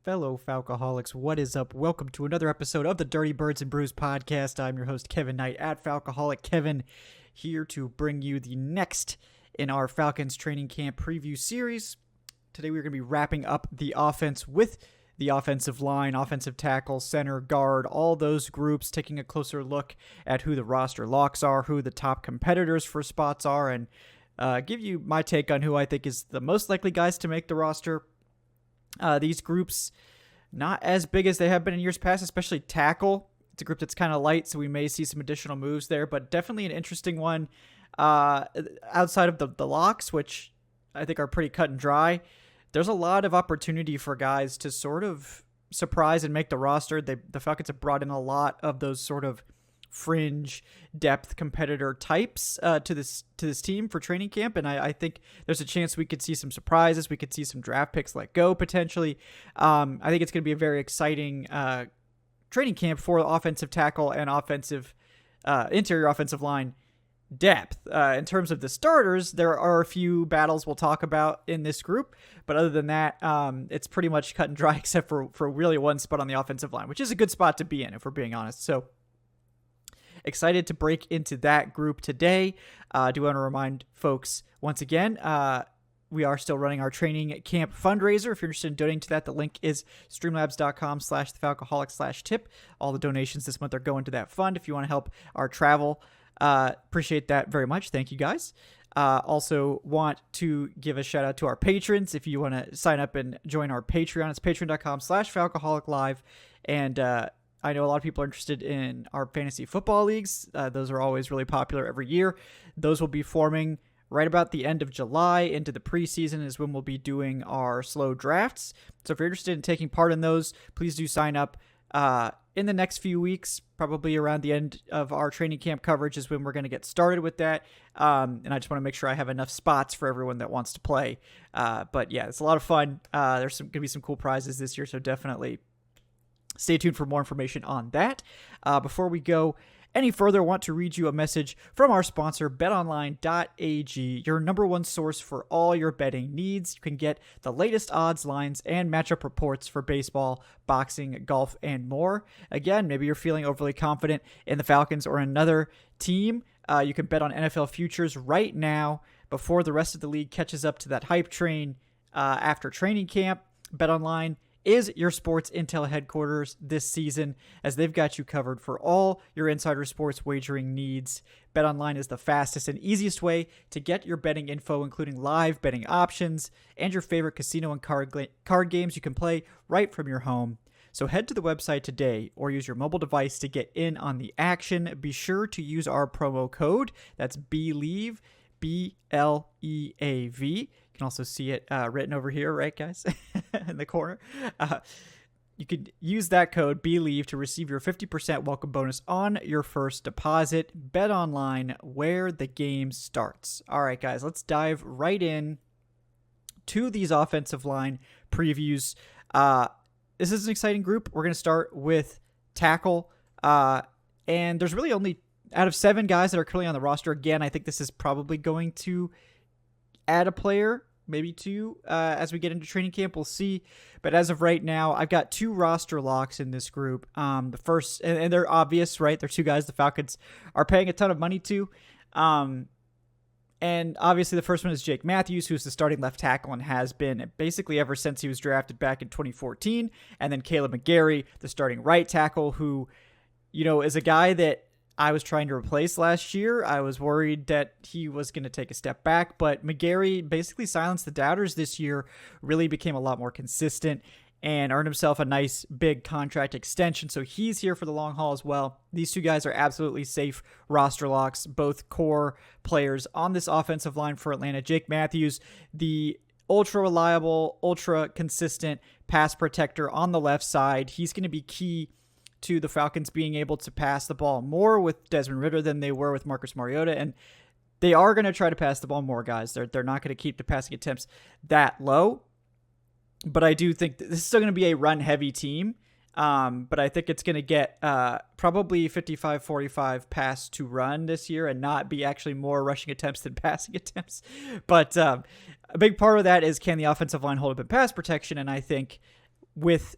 Fellow Falcoholics, what is up? Welcome to another episode of the Dirty Birds and Brews podcast. I'm your host, Kevin Knight, at Falcoholic Kevin, here to bring you the next in our Falcons training camp preview series. Today we're going to be wrapping up the offense with the offensive line, offensive tackle, center, guard, all those groups, taking a closer look at who the roster locks are, who the top competitors for spots are, and give you my take on who I think is the most likely guys to make the roster. These groups, not as big as they have been in years past, especially tackle. It's a group that's kind of light, so we may see some additional moves there, but definitely an interesting one outside of the locks, which I think are pretty cut and dry. There's a lot of opportunity for guys to sort of surprise and make the roster. The Falcons have brought in a lot of those sort of fringe depth competitor types to this team for training camp, and I think there's a chance we could see some surprises. We could see some draft picks let go potentially. I think it's going to be a very exciting training camp for offensive tackle and interior offensive line depth. In terms of the starters, there are a few battles we'll talk about in this group, but other than that, it's pretty much cut and dry except for really one spot on the offensive line, which is a good spot to be in if we're being honest. So excited to break into that group today. I do want to remind folks once again, we are still running our training camp fundraiser. If you're interested in donating to that, the link is streamlabs.com/thefalcoholic/tip. All the donations this month are going to that fund. If you want to help our travel, appreciate that very much. Thank you guys. Also want to give a shout out to our patrons. If you want to sign up and join our Patreon, it's patreon.com/falcoholiclive. And, I know a lot of people are interested in our fantasy football leagues. Those are always really popular every year. Those will be forming right about the end of July into the preseason is when we'll be doing our slow drafts. So if you're interested in taking part in those, please do sign up in the next few weeks. Probably around the end of our training camp coverage is when we're going to get started with that. And I just want to make sure I have enough spots for everyone that wants to play. But yeah, it's a lot of fun. There's going to be some cool prizes this year, so definitely stay tuned for more information on that. Before we go any further, I want to read you a message from our sponsor, betonline.ag, your number one source for all your betting needs. You can get the latest odds, lines, and matchup reports for baseball, boxing, golf, and more. Again, maybe you're feeling overly confident in the Falcons or another team. You can bet on NFL futures right now before the rest of the league catches up to that hype train after training camp. BetOnline is your sports intel headquarters this season, as they've got you covered for all your insider sports wagering needs. BetOnline is the fastest and easiest way to get your betting info, including live betting options and your favorite casino and card games you can play right from your home. So head to the website today or use your mobile device to get in on the action. Be sure to use our promo code. That's BLEAV, BLEAV. You can also see it written over here, right, guys, in the corner. You could use that code BLEAV to receive your 50% welcome bonus on your first deposit. Bet online, where the game starts. All right, guys, let's dive right in to these offensive line previews. This is an exciting group. We're going to start with tackle, and there's really only out of 7 guys that are currently on the roster. Again, I think this is probably going to add a player, maybe 2, as we get into training camp. We'll see. But as of right now, I've got 2 roster locks in this group. The first, and they're obvious, right? They're 2 guys the Falcons are paying a ton of money to. And obviously the first one is Jake Matthews, who's the starting left tackle and has been basically ever since he was drafted back in 2014. And then Caleb McGarry, the starting right tackle, who, is a guy that I was trying to replace last year. I was worried that he was going to take a step back, but McGarry basically silenced the doubters this year, really became a lot more consistent, and earned himself a nice big contract extension. So he's here for the long haul as well. These 2 guys are absolutely safe roster locks, both core players on this offensive line for Atlanta. Jake Matthews, the ultra reliable, ultra consistent pass protector on the left side. He's going to be key to the Falcons being able to pass the ball more with Desmond Ridder than they were with Marcus Mariota. And they are going to try to pass the ball more, guys. They're not going to keep the passing attempts that low. But I do think this is still going to be a run-heavy team. But I think it's going to get probably 55-45 pass to run this year and not be actually more rushing attempts than passing attempts. But a big part of that is, can the offensive line hold up in pass protection? And I think with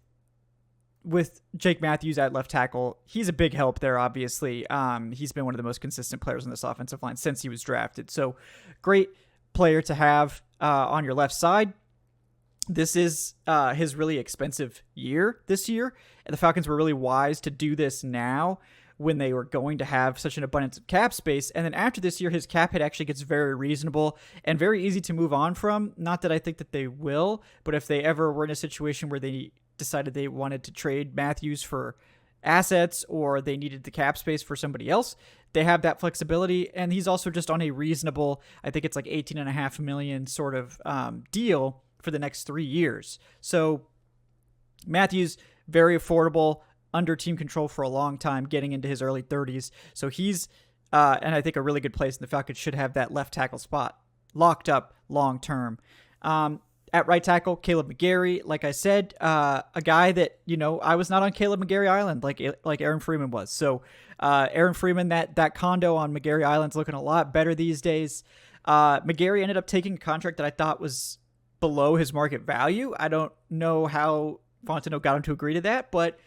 Jake Matthews at left tackle, he's a big help there, obviously. He's been one of the most consistent players on this offensive line since he was drafted. So great player to have on your left side. This is his really expensive year this year, and the Falcons were really wise to do this now when they were going to have such an abundance of cap space. And then after this year, his cap hit actually gets very reasonable and very easy to move on from. Not that I think that they will, but if they ever were in a situation where they decided they wanted to trade Matthews for assets or they needed the cap space for somebody else, they have that flexibility. And he's also just on a reasonable, I think it's like $18.5 million sort of deal for the next 3 years. So Matthews, very affordable, under team control for a long time, getting into his early 30s. So he's, and I think a really good place, and the Falcons should have that left tackle spot locked up long term. At right tackle, Caleb McGarry, like I said, a guy that, I was not on Caleb McGarry Island like Aaron Freeman was. So Aaron Freeman, that condo on McGarry Island's looking a lot better these days. McGarry ended up taking a contract that I thought was below his market value. I don't know how Fontenot got him to agree to that, but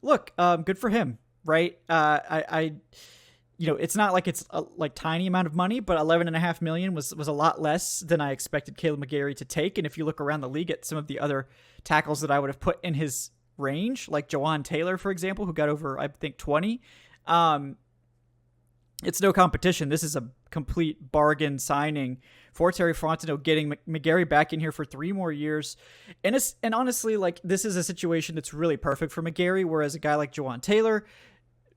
look, good for him, right? It's not like it's a tiny amount of money, but $11.5 million was a lot less than I expected Caleb McGarry to take. And if you look around the league at some of the other tackles that I would have put in his range, like Jawan Taylor, for example, who got over, I think, 20, it's no competition. This is a complete bargain signing for Terry Fontenot, getting McGarry back in here for 3 more years. And honestly, this is a situation that's really perfect for McGarry, whereas a guy like Jawan Taylor,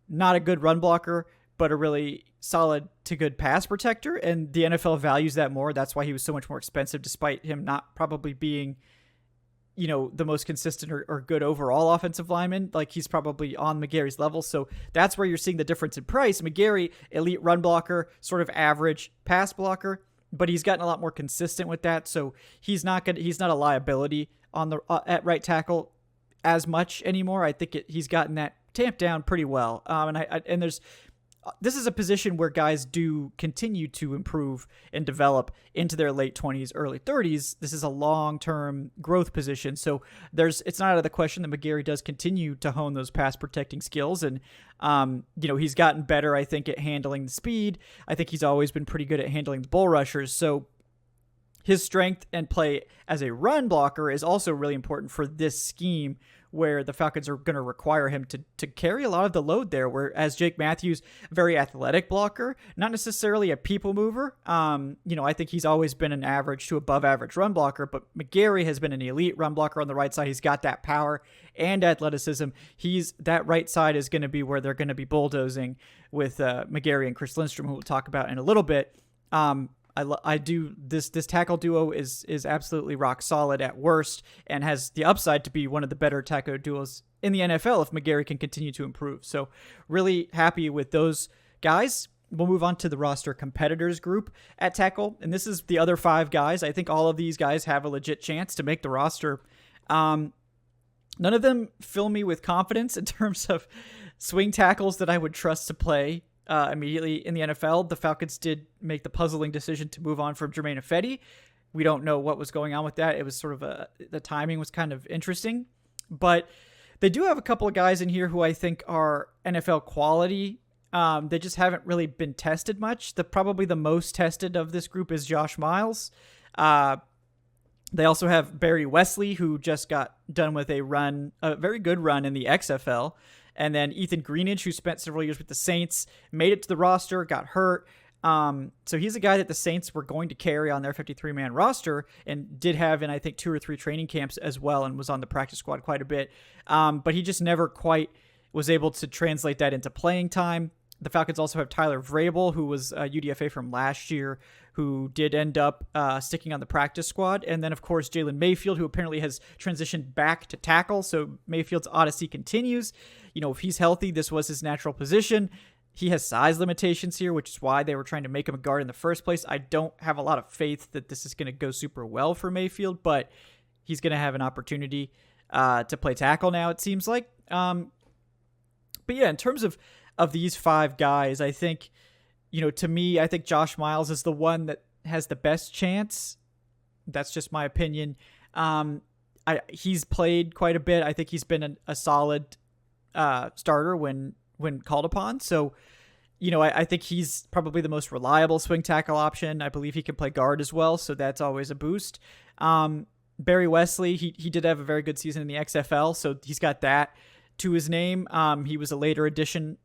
not a good run blocker, but a really solid to good pass protector. And the NFL values that more. That's why he was so much more expensive, despite him not probably being, the most consistent or good overall offensive lineman. Like, he's probably on McGarry's level. So that's where you're seeing the difference in price. McGarry, elite run blocker, sort of average pass blocker, but he's gotten a lot more consistent with that. So he's not a liability on the at right tackle as much anymore. I think he's gotten that tamped down pretty well. This is a position where guys do continue to improve and develop into their late 20s, early 30s. This is a long-term growth position. So it's not out of the question that McGarry does continue to hone those pass protecting skills. And, he's gotten better, I think, at handling the speed. I think he's always been pretty good at handling the bull rushers. So his strength and play as a run blocker is also really important for this scheme, where the Falcons are going to require him to carry a lot of the load there, whereas Jake Matthews, very athletic blocker, not necessarily a people mover. I think he's always been an average to above average run blocker, but McGarry has been an elite run blocker on the right side. He's got that power and athleticism. That right side is going to be where they're going to be bulldozing with McGarry and Chris Lindstrom, who we'll talk about in a little bit. This tackle duo is absolutely rock solid at worst, and has the upside to be one of the better tackle duos in the NFL if McGarry can continue to improve. So really happy with those guys. We'll move on to the roster competitors group at tackle, and this is the other 5 guys. I think all of these guys have a legit chance to make the roster. None of them fill me with confidence in terms of swing tackles that I would trust to play immediately in the NFL. The Falcons did make the puzzling decision to move on from Jermaine Ifedi. We don't know what was going on with that. It was sort of the timing was kind of interesting, but they do have a couple of guys in here who I think are NFL quality. They just haven't really been tested much. Probably the most tested of this group is Josh Miles. They also have Barry Wesley, who just got done with a very good run in the XFL. And then Ethan Greenidge, who spent several years with the Saints, made it to the roster, got hurt. So he's a guy that the Saints were going to carry on their 53-man roster, and did have in, I think, 2 or 3 training camps as well, and was on the practice squad quite a bit. But he just never quite was able to translate that into playing time. The Falcons also have Tyler Vrabel, who was a UDFA from last year, who did end up sticking on the practice squad. And then, of course, Jalen Mayfield, who apparently has transitioned back to tackle. So Mayfield's odyssey continues. If he's healthy, this was his natural position. He has size limitations here, which is why they were trying to make him a guard in the first place. I don't have a lot of faith that this is going to go super well for Mayfield, but he's going to have an opportunity to play tackle now, it seems like. But yeah, in terms of these 5 guys, I think, to me, I think Josh Miles is the one that has the best chance. That's just my opinion. I He's played quite a bit. I think he's been a solid starter when called upon. So, I think he's probably the most reliable swing tackle option. I believe he can play guard as well, so that's always a boost. Barry Wesley, he did have a very good season in the XFL, so he's got that to his name. He was a later addition,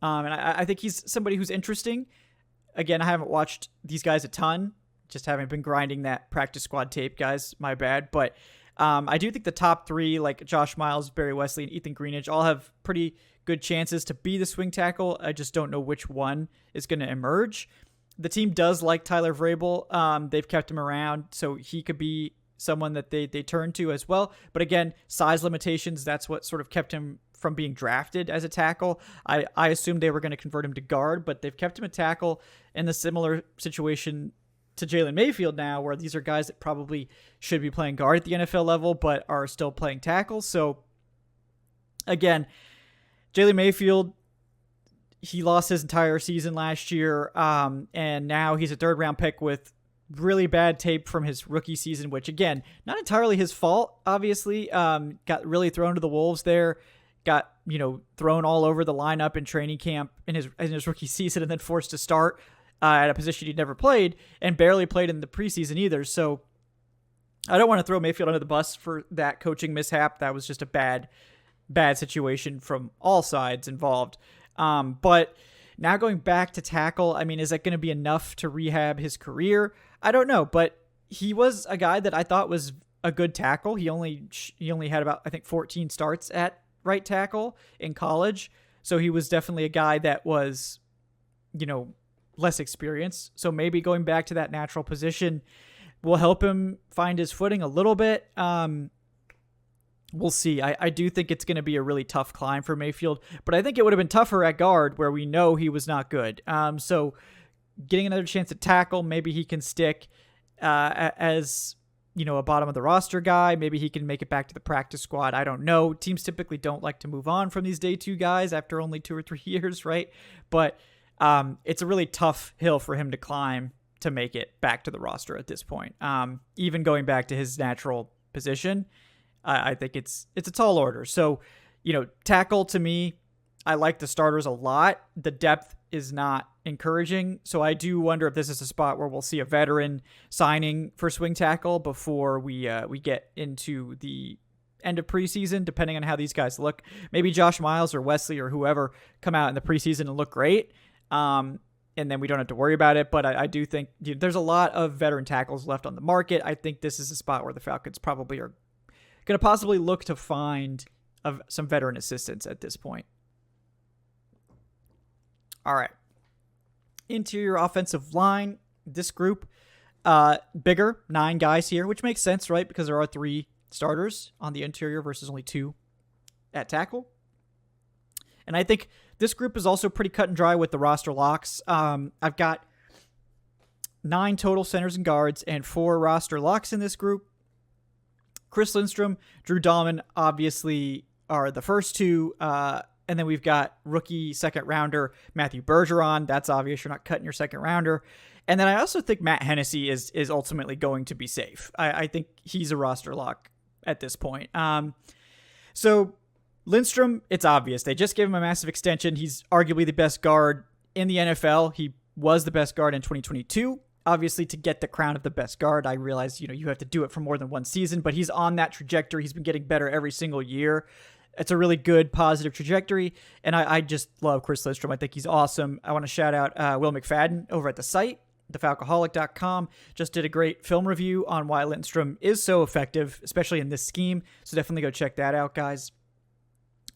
and I think he's somebody who's interesting. Again, I haven't watched these guys a ton, just haven't been grinding that practice squad tape, guys. My bad. But I do think the top three, like Josh Miles, Barry Wesley, and Ethan Greenidge, all have pretty good chances to be the swing tackle. I just don't know which one is going to emerge. The team does like Tyler Vrabel. They've kept him around, so he could be someone that they turn to as well. But again, size limitations, that's what sort of kept him from being drafted as a tackle. I assumed they were going to convert him to guard, but they've kept him a tackle in the similar situation to Jalen Mayfield now, where these are guys that probably should be playing guard at the NFL level, but are still playing tackle. So again, Jalen Mayfield, he lost his entire season last year, and now he's a third-round pick with really bad tape from his rookie season, which, again, not entirely his fault, obviously. Got really thrown to the wolves there, got thrown all over the lineup in training camp in his rookie season, and then forced to start at a position he'd never played, and barely played in the preseason either. So I don't want to throw Mayfield under the bus for that coaching mishap. That was just a bad situation from all sides involved. But now going back to tackle, I mean, is that going to be enough to rehab his career? I don't know, but he was a guy that I thought was a good tackle. He only had about, I think, 14 starts at right tackle in college. So he was definitely a guy that was, less experienced. So maybe going back to that natural position will help him find his footing a little bit. We'll see. I do think it's going to be a really tough climb for Mayfield, but I think it would have been tougher at guard where we know he was not good. So getting another chance at tackle, maybe he can stick as a bottom of the roster guy. Maybe he can make it back to the practice squad. I don't know. Teams typically don't like to move on from these day two guys after only 2 or 3 years, right? But it's a really tough hill for him to climb to make it back to the roster at this point. Even going back to his natural position, I think it's a tall order. So, tackle to me, I like the starters a lot. The depth is not encouraging. So I do wonder if this is a spot where we'll see a veteran signing for swing tackle before we get into the end of preseason, depending on how these guys look. Maybe Josh Miles or Wesley or whoever come out in the preseason and look great. And then we don't have to worry about it. But I do think there's a lot of veteran tackles left on the market. I think this is a spot where the Falcons probably are going to possibly look to find some veteran assistance at this point. All right. Interior offensive line, this group, bigger, 9 guys here, which makes sense, right? Because there are 3 starters on the interior versus only 2 at tackle. And I think this group is also pretty cut and dry with the roster locks. I've got 9 total centers and guards and 4 roster locks in this group. Chris Lindstrom, Drew Dahlman obviously are the first 2. And then we've got rookie second rounder Matthew Bergeron. That's obvious. You're not cutting your second rounder. And then I also think Matt Hennessy is ultimately going to be safe. I think he's a roster lock at this point. So Lindstrom, it's obvious. They just gave him a massive extension. He's arguably the best guard in the NFL. He was the best guard in 2022. Obviously, to get the crown of the best guard, I realize, you have to do it for more than one season, but he's on that trajectory. He's been getting better every single year. It's a really good, positive trajectory, and I just love Chris Lindstrom. I think he's awesome. I want to shout out Will McFadden over at the site, thefalcoholic.com. Just did a great film review on why Lindstrom is so effective, especially in this scheme, so definitely go check that out, guys.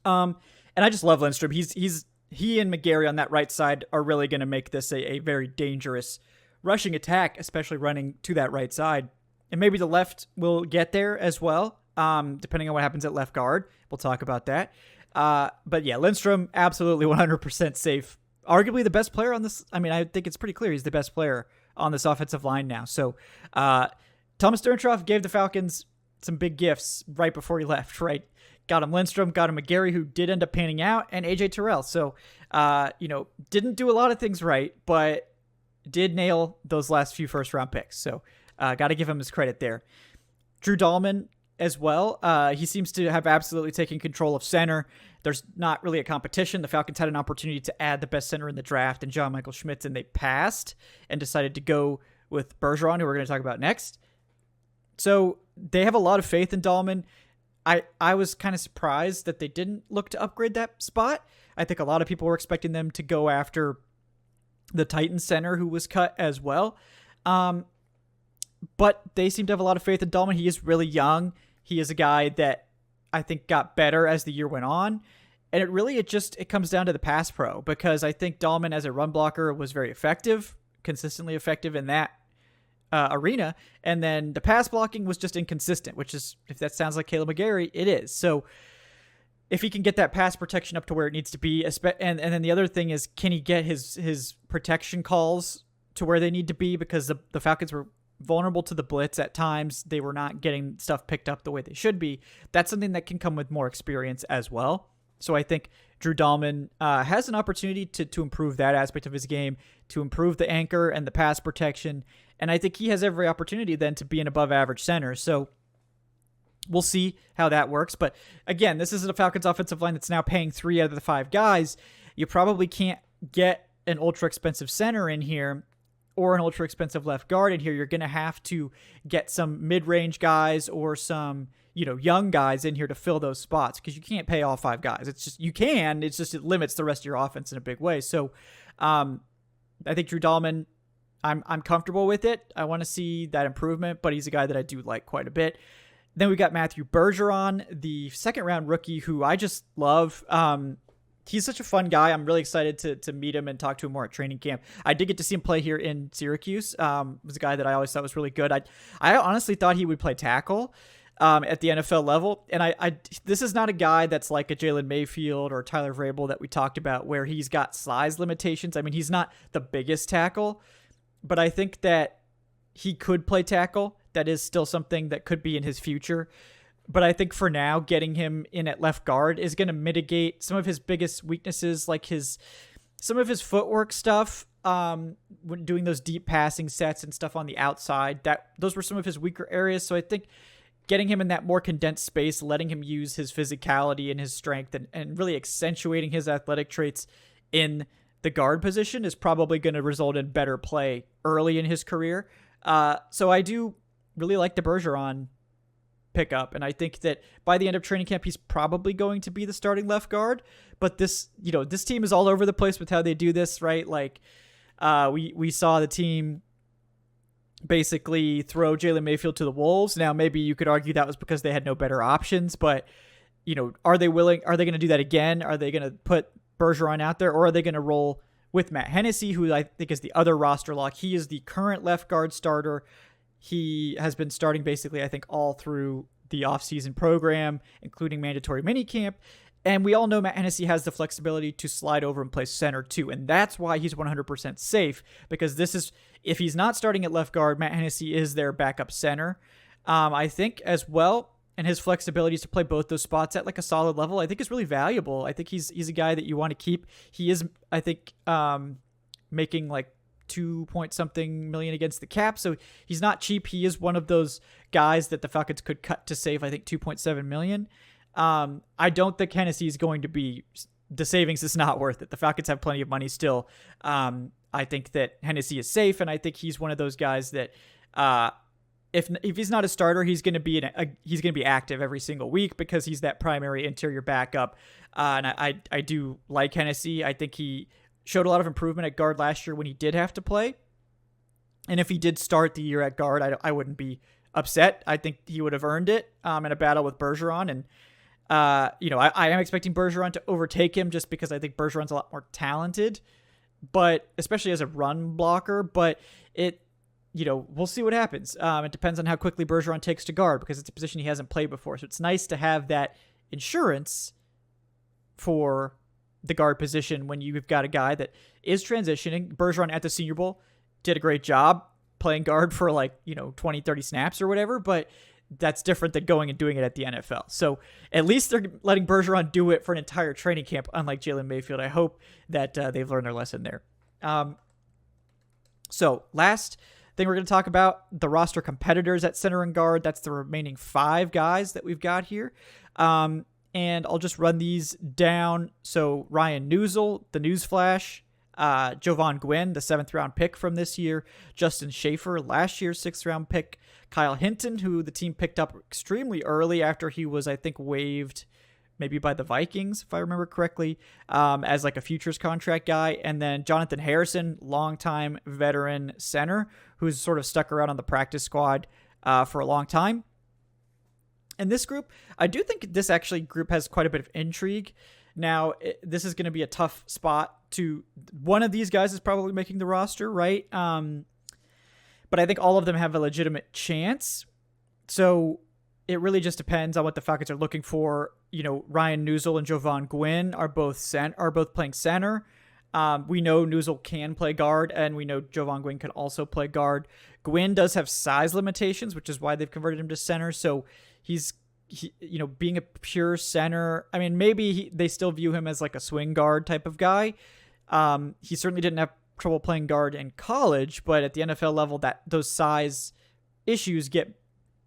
And I just love Lindstrom. He and McGarry on that right side are really going to make this a very dangerous rushing attack, especially running to that right side. And maybe the left will get there as well, depending on what happens at left guard. We'll talk about that. But yeah, Lindstrom, absolutely 100% safe. Arguably the best player on this. I mean, I think it's pretty clear he's the best player on this offensive line now. So Thomas Sterntroff gave the Falcons some big gifts right before he left, right? Got him Lindstrom, got him McGarry, who did end up panning out, and AJ Terrell. So, didn't do a lot of things right, but did nail those last few first-round picks. So, got to give him his credit there. Drew Dahlman, as well. He seems to have absolutely taken control of center. There's not really a competition. The Falcons had an opportunity to add the best center in the draft and John Michael Schmitz, and they passed and decided to go with Bergeron, who we're going to talk about next. So they have a lot of faith in Dahlman. I was kind of surprised that they didn't look to upgrade that spot. I think a lot of people were expecting them to go after the Titans center who was cut as well. But they seem to have a lot of faith in Dahlman. He is really young. He is a guy that I think got better as the year went on. And it comes down to the pass pro, because I think Dahlman as a run blocker was very effective, consistently effective in that arena. And then the pass blocking was just inconsistent, which is, if that sounds like Caleb McGarry, it is. So if he can get that pass protection up to where it needs to be, and then the other thing is, can he get his protection calls to where they need to be? Because the Falcons were vulnerable to the blitz at times. They were not getting stuff picked up the way they should be. That's something that can come with more experience as well. So I think Drew Dahlman has an opportunity to improve that aspect of his game, to improve the anchor and the pass protection. And I think he has every opportunity then to be an above average center. So we'll see how that works. But again, this is a Falcons offensive line that's now paying 3 out of the 5 guys. You probably can't get an ultra expensive center in here or an ultra expensive left guard in here. You're going to have to get some mid-range guys or some, young guys in here to fill those spots, because you can't pay all 5 guys. It limits the rest of your offense in a big way. So I think Drew Dahlman, I'm comfortable with it. I want to see that improvement, but he's a guy that I do like quite a bit. Then we got Matthew Bergeron, the second-round rookie, who I just love. He's such a fun guy. I'm really excited to meet him and talk to him more at training camp. I did get to see him play here in Syracuse. Was a guy that I always thought was really good. I honestly thought he would play tackle at the NFL level. And this is not a guy that's like a Jalen Mayfield or Tyler Vrabel that we talked about, where he's got size limitations. I mean, he's not the biggest tackle, but I think that he could play tackle. That is still something that could be in his future. But I think for now, getting him in at left guard is going to mitigate some of his biggest weaknesses, like some of his footwork stuff, when doing those deep passing sets and stuff on the outside. Those were some of his weaker areas. So I think getting him in that more condensed space, letting him use his physicality and his strength, and really accentuating his athletic traits in the guard position is probably going to result in better play early in his career. So I do really like the Bergeron pickup, and I think that by the end of training camp, he's probably going to be the starting left guard. But this team is all over the place with how they do this, right? Like we saw the team basically throw Jalen Mayfield to the wolves. Now, maybe you could argue that was because they had no better options, but are they going to do that again? Are they going to put Bergeron out there, or are they going to roll with Matt Hennessy, who I think is the other roster lock? He is the current left guard starter. He has been starting basically, I think, all through the offseason program, including mandatory minicamp. And we all know Matt Hennessy has the flexibility to slide over and play center too. And that's why he's 100% safe, because if he's not starting at left guard, Matt Hennessy is their backup center. I think as well, and his flexibility to play both those spots at like a solid level, I think is really valuable. I think he's a guy that you want to keep. He is, I think, making like 2-point-something million against the cap, so he's not cheap. He is one of those guys that the Falcons could cut to save, I think, $2.7 million. I don't think Hennessy is going to be, the savings is not worth it. The Falcons have plenty of money still. I think that Hennessy is safe, and I think he's one of those guys that if he's not a starter, he's going to be active every single week, because he's that primary interior backup. And I do like Hennessy. I think he showed a lot of improvement at guard last year when he did have to play. And if he did start the year at guard, I wouldn't be upset. I think he would have earned it in a battle with Bergeron. And, I am expecting Bergeron to overtake him, just because I think Bergeron's a lot more talented, but especially as a run blocker. But we'll see what happens. It depends on how quickly Bergeron takes to guard, because it's a position he hasn't played before. So it's nice to have that insurance for the guard position when you've got a guy that is transitioning. Bergeron at the Senior Bowl did a great job playing guard for 20, 30 snaps or whatever, but that's different than going and doing it at the NFL. So at least they're letting Bergeron do it for an entire training camp, unlike Jalen Mayfield. I hope that they've learned their lesson there. So last, thing we're going to talk about, the roster competitors at center and guard. That's the remaining 5 guys that we've got here. And I'll just run these down. So Ryan Newsel, the newsflash, Jovan Gwynn, the 7th round pick from this year, Justin Schaefer, last year's 6th round pick, Kyle Hinton, who the team picked up extremely early after he was, I think, waived maybe by the Vikings, if I remember correctly, as like a futures contract guy. And then Jonathan Harrison, longtime veteran center, who's sort of stuck around on the practice squad for a long time. And this group, I do think this actually group has quite a bit of intrigue. Now, this is going to be a tough spot to, one of these guys is probably making the roster, right? But I think all of them have a legitimate chance. So it really just depends on what the Falcons are looking for. You know, Ryan Newsel and Jovan Gwynn are both playing center. We know Newsel can play guard, and we know Jovan Gwynn can also play guard. Gwynn does have size limitations, which is why they've converted him to center. So he's being a pure center. I mean, maybe they still view him as like a swing guard type of guy. He certainly didn't have trouble playing guard in college, but at the NFL level, that those size issues get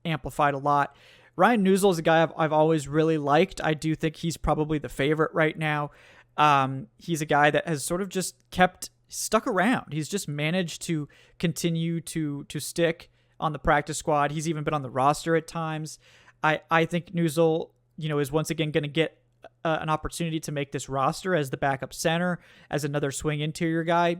amplified a lot. Ryan Newsel is a guy I've always really liked. I do think he's probably the favorite right now. He's a guy that has sort of just stuck around. He's just managed to continue to stick on the practice squad. He's even been on the roster at times. I think Newsel, is once again going to get an opportunity to make this roster as the backup center, as another swing interior guy.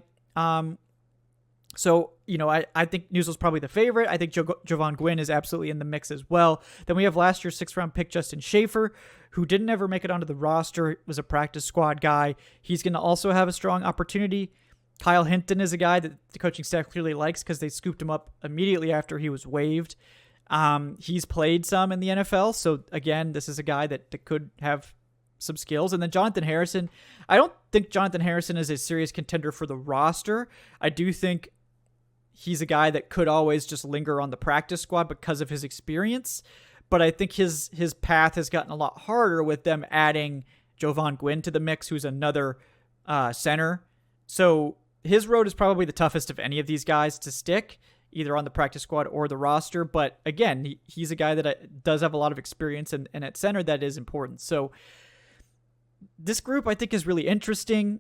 So, I think Newsel's probably the favorite. I think Jovan Gwynn is absolutely in the mix as well. Then we have last year's 6th round pick, Justin Schaefer, who didn't ever make it onto the roster, was a practice squad guy. He's going to also have a strong opportunity. Kyle Hinton is a guy that the coaching staff clearly likes because they scooped him up immediately after he was waived. He's played some in the NFL. So again, this is a guy that could have some skills. And then Jonathan Harrison, I don't think Jonathan Harrison is a serious contender for the roster. I do think he's a guy that could always just linger on the practice squad because of his experience. But I think his path has gotten a lot harder with them adding Jovan Gwynn to the mix, who's another center. So his road is probably the toughest of any of these guys to stick, either on the practice squad or the roster. But again, he's a guy that does have a lot of experience, and at center that is important. So this group I think is really interesting.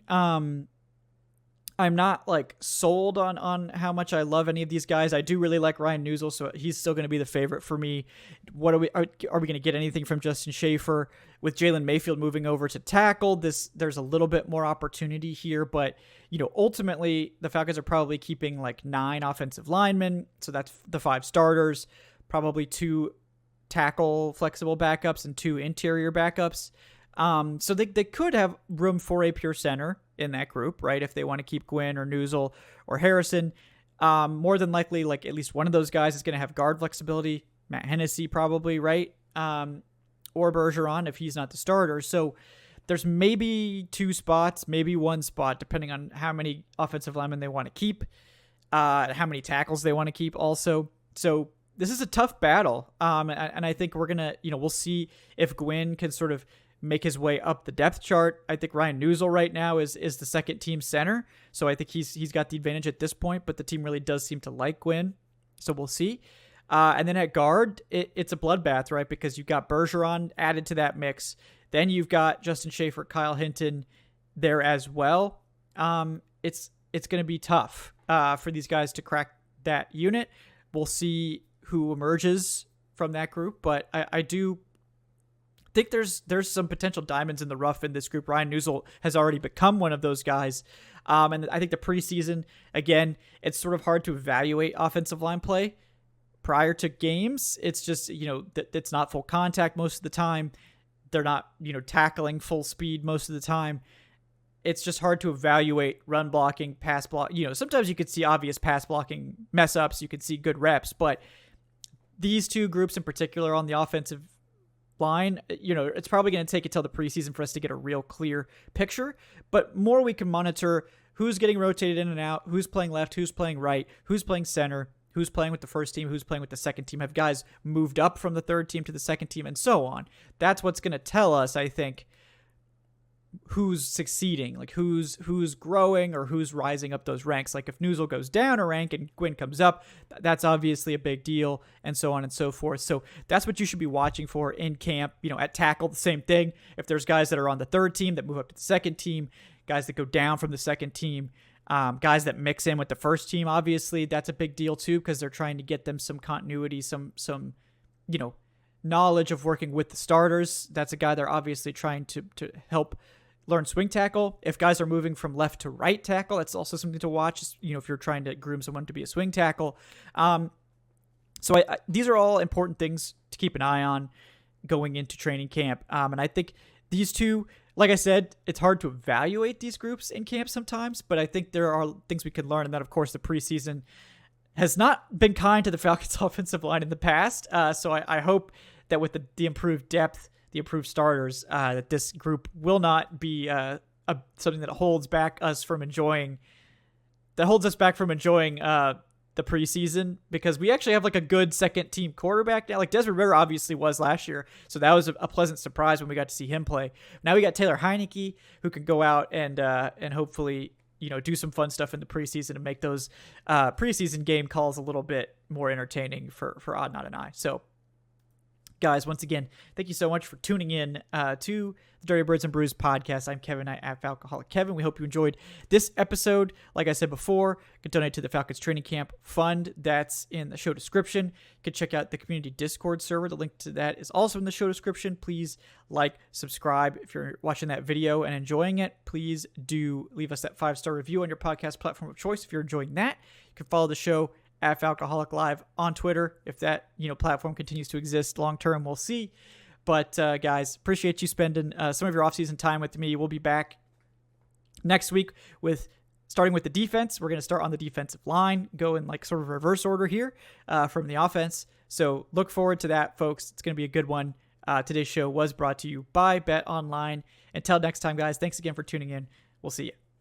I'm not like sold on how much I love any of these guys. I do really like Ryan Newsel, so he's still going to be the favorite for me. What are we going to get anything from Justin Schaefer? With Jalen Mayfield moving over to tackle, there's a little bit more opportunity here, but ultimately the Falcons are probably keeping like 9 offensive linemen, so that's the 5 starters, probably 2 tackle flexible backups and 2 interior backups. So they could have room for a pure center in that group, right? If they want to keep Gwynn or Newsel or Harrison, more than likely, like at least one of those guys is going to have guard flexibility. Matt Hennessy probably, right? Or Bergeron if he's not the starter. So there's maybe 2 spots, maybe 1 spot, depending on how many offensive linemen they want to keep, how many tackles they want to keep also. So this is a tough battle. And I think we're going to, we'll see if Gwynn can sort of make his way up the depth chart. I think Ryan Newsel right now is the second team center. So I think he's got the advantage at this point, but the team really does seem to like Gwynn. So we'll see. And then at guard, it's a bloodbath, right? Because you've got Bergeron added to that mix. Then you've got Justin Schaefer, Kyle Hinton there as well. It's going to be tough for these guys to crack that unit. We'll see who emerges from that group, but I do think there's some potential diamonds in the rough in this group. Ryan Newsel has already become one of those guys. And I think the preseason, again, it's sort of hard to evaluate offensive line play prior to games. It's just, it's not full contact most of the time. They're not, tackling full speed most of the time. It's just hard to evaluate run blocking, pass block. Sometimes you could see obvious pass blocking mess ups. You could see good reps, but these 2 groups in particular on the offensive line, it's probably going to take until the preseason for us to get a real clear picture, but more we can monitor who's getting rotated in and out, who's playing left, who's playing right, who's playing center, who's playing with the first team, who's playing with the second team, have guys moved up from the third team to the second team, and so on. That's what's going to tell us, I think, who's succeeding, like who's growing or who's rising up those ranks. Like if Newsel goes down a rank and Gwynn comes up, that's obviously a big deal, and so on and so forth. So that's what you should be watching for in camp. At tackle, the same thing. If there's guys that are on the third team that move up to the second team, guys that go down from the second team, guys that mix in with the first team, obviously that's a big deal too, because they're trying to get them some continuity, some knowledge of working with the starters. That's a guy they're obviously trying to help learn swing tackle. If guys are moving from left to right tackle, that's also something to watch, if you're trying to groom someone to be a swing tackle. So these are all important things to keep an eye on going into training camp. And I think these two, like I said, it's hard to evaluate these groups in camp sometimes, but I think there are things we can learn. And that, of course, the preseason has not been kind to the Falcons offensive line in the past. So I hope that with the improved depth, the improved starters, that this group will not be something that holds us back from enjoying the preseason, because we actually have like a good second team quarterback now. Like Desmond Ridder obviously was last year, so that was a pleasant surprise when we got to see him play. Now we got Taylor Heineke, who can go out and hopefully do some fun stuff in the preseason and make those preseason game calls a little bit more entertaining for Odd Not an Eye. So guys, once again, thank you so much for tuning in to the Dirty Birds and Brews podcast. I'm Kevin at Alcoholic Kevin. We hope you enjoyed this episode. Like I said before, you can donate to the Falcons Training Camp Fund. That's in the show description. You can check out the community Discord server. The link to that is also in the show description. Please subscribe. If you're watching that video and enjoying it, please do leave us that 5-star review on your podcast platform of choice. If you're enjoying that, you can follow the show at Alcoholic Live on Twitter. If that platform continues to exist long term, we'll see. But guys, appreciate you spending some of your offseason time with me. We'll be back next week starting with the defense. We're going to start on the defensive line, go in sort of reverse order here from the offense. So look forward to that, folks. It's going to be a good one. Today's show was brought to you by Bet Online. Until next time, guys, thanks again for tuning in. We'll see you.